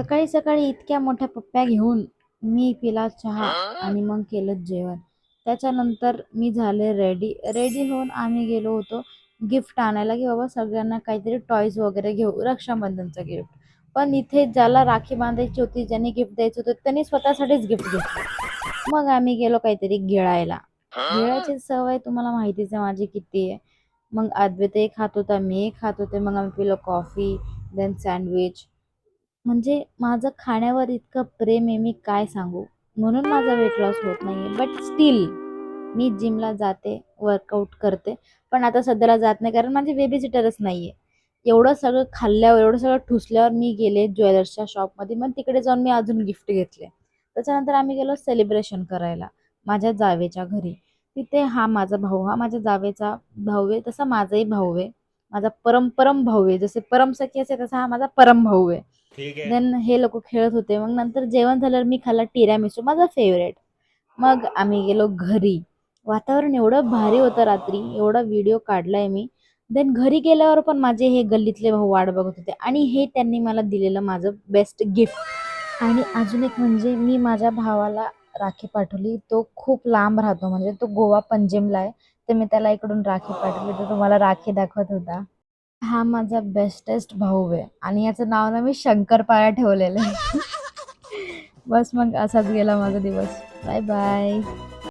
सकाळी सकाळी इतक्या मोठ्या पप्प्या घेऊन मी पिला चहा आणि मग केलं जेवण. त्याच्यानंतर मी झाले रेडी. रेडी होऊन आम्ही गेलो होतो गिफ्ट आणायला, की बाबा सगळ्यांना काहीतरी टॉयज वगैरे घेऊ, रक्षाबंधनचं गिफ्ट. पण इथे ज्याला राखी बांधायची होती, ज्यांनी गिफ्ट द्यायचं होतं, त्यांनी स्वतःसाठीच गिफ्ट घेतलं. मग आम्ही गेलो काहीतरी गिळायला. गिळायची सवय तुम्हाला माहितीच आहे माझी किती आहे. मग अद्वैतही खात होता, मीही खात होते. मग आम्ही पिलो कॉफी, देन सँडविच. म्हणजे माझं खाण्यावर इतकं प्रेम आहे, मी काय सांगू. म्हणून माझा वेट लॉस होत नाहीये. बट स्टील मी जिमला जाते, वर्कआउट करते. पण आता सध्याला जात नाही कारण माझी बेबी सिटरच नाहीये. एवढं सगळं खाल्ल्यावर, एवढं सगळं ठुसल्यावर मी गेले ज्वेलर्सच्या शॉपमध्ये. मग तिकडे जाऊन मी अजून गिफ्ट घेतले. त्याच्यानंतर आम्ही गेलो सेलिब्रेशन करायला माझ्या जावेच्या घरी. तिथे हा माझा भाऊ, हा माझ्या जावेचा भाऊ आहे. तसा माझाही भाऊ आहे. माझा परम परम भाऊ आहे. जसे परम सखी असे तसा हा माझा परम भाऊ आहे. ठीक है। देन हे लोक खेळत होते. मग नंतर जेवण झाल्यावर मी खाल्ला टिरामिसू, माझा फेवरेट. मग आम्ही गेलो घरी. वातावरण एवढं भारी होतं रात्री, एवढा व्हिडिओ काढलाय मी. देन घरी गेल्यावर पण माझे हे गल्लीतले भाऊ वाट बघत होते आणि हे त्यांनी मला दिलेलं माझं बेस्ट गिफ्ट. आणि अजून एक म्हणजे मी माझ्या भावाला राखी पाठवली. तो खूप लांब राहतो, म्हणजे तो गोवा पंजिमला आहे. तर मी त्याला इकडून राखी पाठवली, तर तुम्हाला राखी दाखवत होता. हा माझा बेस्टेस्ट भाऊ आहे आणि याचं नाव ना मी शंकरपाळ्या ठेवलेलं आहे. बस मग असाच गेला माझा दिवस. Bye bye.